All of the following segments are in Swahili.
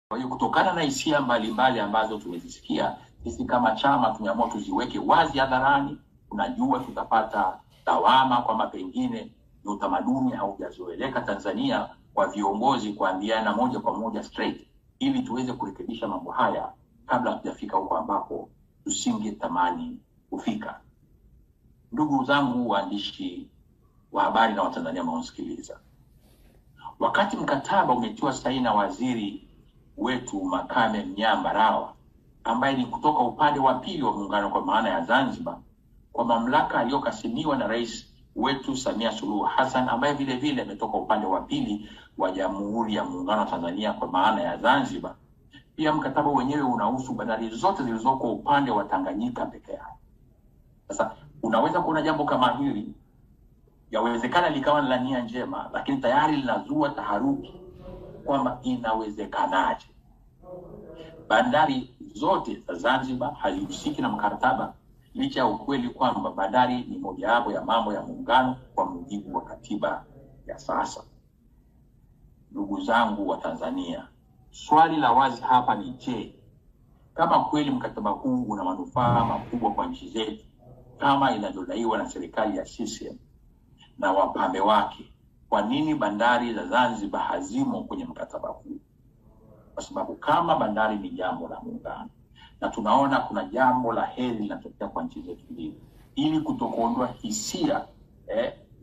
Kwa hiyo kutokana na hisia mbalimbali ambazo tumezisikia, sisi kama chama tumeamua tuziweke wazi hadharani. Unajua tutapata lawama kwamba pengine ni utamaduni haujazoeleka Tanzania kwa viongozi kuambiana moja kwa moja straight, ili tuweze kurekebisha mambo haya kabla hatujafika huko ambapo tusingetamani kufika. Ndugu zangu waandishi wa habari na Watanzania mnaosikiliza, wakati mkataba umetiwa saini na waziri wetu Makame Mnyambarawa, ambaye ni kutoka upande wa pili wa muungano kwa maana ya Zanzibar, kwa mamlaka aliyokasimiwa na rais wetu Samia Suluhu Hassan, ambaye vile vile ametoka upande wa pili wa Jamhuri ya Muungano wa Tanzania kwa maana ya Zanzibar. Pia mkataba wenyewe unahusu bandari zote zilizoko upande wa Tanganyika peke yake. Sasa unaweza kuona jambo kama hili yawezekana likawa la nia njema, lakini tayari linazua taharuki kwamba inawezekanaje bandari zote za Zanzibar hazihusiki na mkataba, licha ya ukweli kwamba bandari ni mojawapo ya mambo ya muungano kwa mujibu wa katiba ya sasa. Ndugu zangu wa Tanzania, swali la wazi hapa ni je, kama kweli mkataba huu una manufaa makubwa kwa nchi zetu kama inavyodaiwa na serikali ya CCM na wapambe wake, kwa nini bandari za Zanzibar hazimo kwenye mkataba huu? Kwa sababu kama bandari ni jambo la muungano na tunaona kuna jambo la heri linatokea kwa nchi zetu mbili, ili kutokuondoa hisia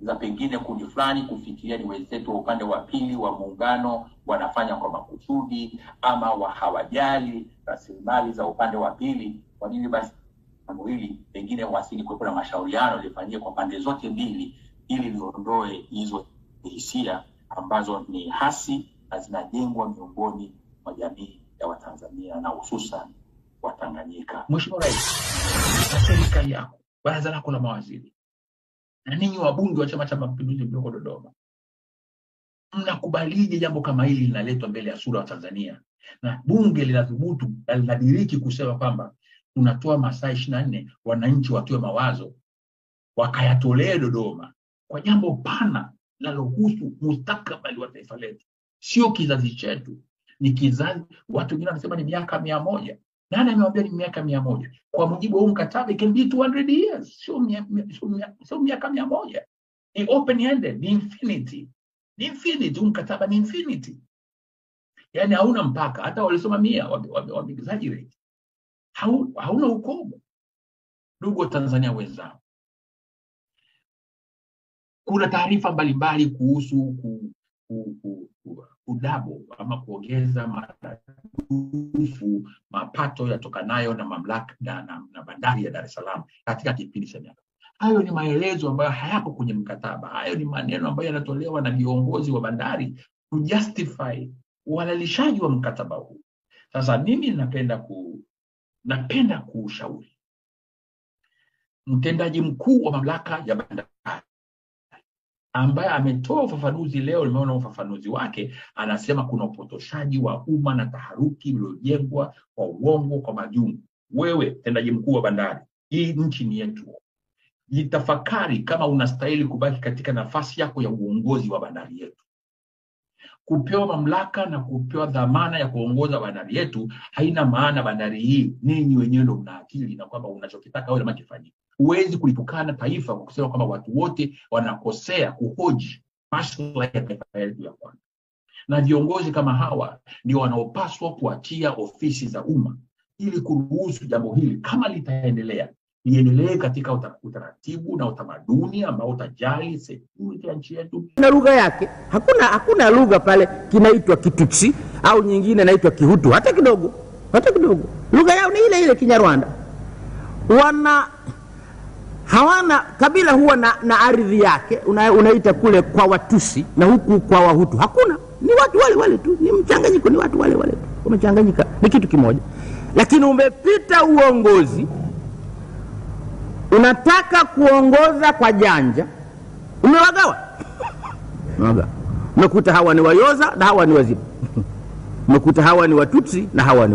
za pengine kundi fulani kufikiria ni wenzetu wa upande wa pili wa muungano wanafanya kwa makusudi ama hawajali rasilimali za upande wa pili, kwa nini basi mambo hili pengine wasili kwa mashauriano yalifanyike kwa pande zote mbili, ili liondoe hizo hisia ambazo ni hasi na zinajengwa miongoni mwa jamii ya Watanzania na hususan Watanganyika. Mheshimiwa Rais, serikali yako, baraza lako la mawaziri na ninyi wabunge wa Chama cha Mapinduzi mlioko Dodoma, mnakubalije jambo kama hili linaletwa mbele ya sura wa Tanzania na bunge linadhubutu na linadiriki kusema kwamba tunatoa masaa 24 wananchi watoe mawazo wakayatolee Dodoma kwa jambo pana linalohusu mustakabali wa taifa letu? Sio kizazi chetu, ni kizazi, watu wengine wanasema ni miaka 100. Nani amewaambia ni miaka 100? Kwa mujibu wa mkataba it can be 200 years, sio miaka 100. Ni open ended, ni infinity. Ni infinity, mkataba ni infinity. Yaani hauna mpaka, hata walisoma 100 wamexaggerate. Hauna ukomo. Ndugu wa Tanzania wenzangu, kuna taarifa mbalimbali kuhusu udabo ama kuongeza maradufu mapato yatokanayo na mamlaka na bandari ya Dar es Salaam katika kipindi cha miaka. Hayo ni maelezo ambayo hayapo kwenye mkataba. Hayo ni maneno ambayo yanatolewa na viongozi wa bandari kujustify uhalalishaji wa mkataba huu. Sasa mimi napenda kushauri mtendaji mkuu wa mamlaka ya bandari ambaye ametoa ufafanuzi leo, nimeona ufafanuzi wake, anasema kuna upotoshaji wa umma na taharuki uliojengwa kwa uongo kwa majungu. Wewe mtendaji mkuu wa bandari, hii nchi ni yetu. Jitafakari kama unastahili kubaki katika nafasi yako ya uongozi wa bandari yetu. Kupewa mamlaka na kupewa dhamana ya kuongoza bandari yetu haina maana bandari hii ninyi wenyewe ndio mna akili na kwamba unachokitaka wewe lazima kifanyike. Huwezi kulipukana taifa kwa kusema kwamba watu wote wanakosea kuhoji maslahi ya taifa letu ya kwanza. Na viongozi kama hawa ndio wanaopaswa kuachia ofisi za umma ili kuruhusu jambo hili kama litaendelea liendelee katika utaratibu na utamaduni ambao utajali security ya nchi yetu. Na lugha yake, hakuna lugha pale kinaitwa Kitutsi au nyingine inaitwa Kihutu hata kidogo. Lugha yao ni ile ile Kinyarwanda. Hawana kabila huwa na ardhi yake unaita kule kwa Watusi na huku kwa Wahutu. Hakuna, ni watu wale tu, ni mchanganyiko, ni watu wale tu. Wamechanganyika, ni kitu kimoja. Lakini umepita uongozi, unataka kuongoza kwa janja, umewagawa. Umekuta hawa ni Wayoza na hawa ni Wazibu. Umekuta hawa ni Watutsi na hawa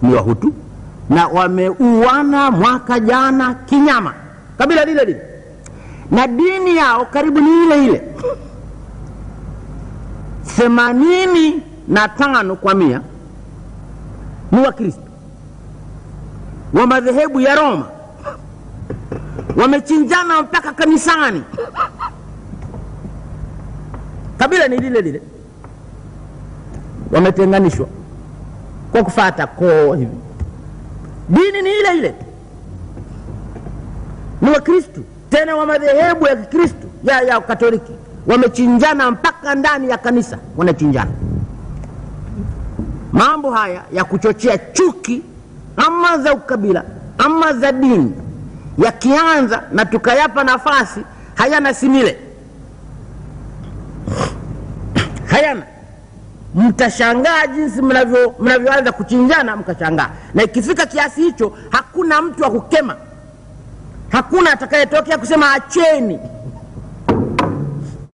ni Wahutu, na wameuana mwaka jana kinyama. Kabila lile na dini yao karibu ni ile 85% ni Wakristo wa madhehebu ya Roma, wamechinjana mpaka kanisani. Kabila ni lile lile, wametenganishwa kwa kufuata koo hivi. Dini ni ile ile, ni Wakristo tena wa madhehebu ya Kikristo ya Katoliki, wamechinjana mpaka ndani ya kanisa, wanachinjana. Mambo haya ya kuchochea chuki ama za ukabila ama za dini yakianza na tukayapa nafasi, hayana simile, hayana. Mtashangaa jinsi mnavyoanza kuchinjana, mkashangaa. Na ikifika kiasi hicho, hakuna mtu wa kukema, hakuna atakayetokea kusema acheni.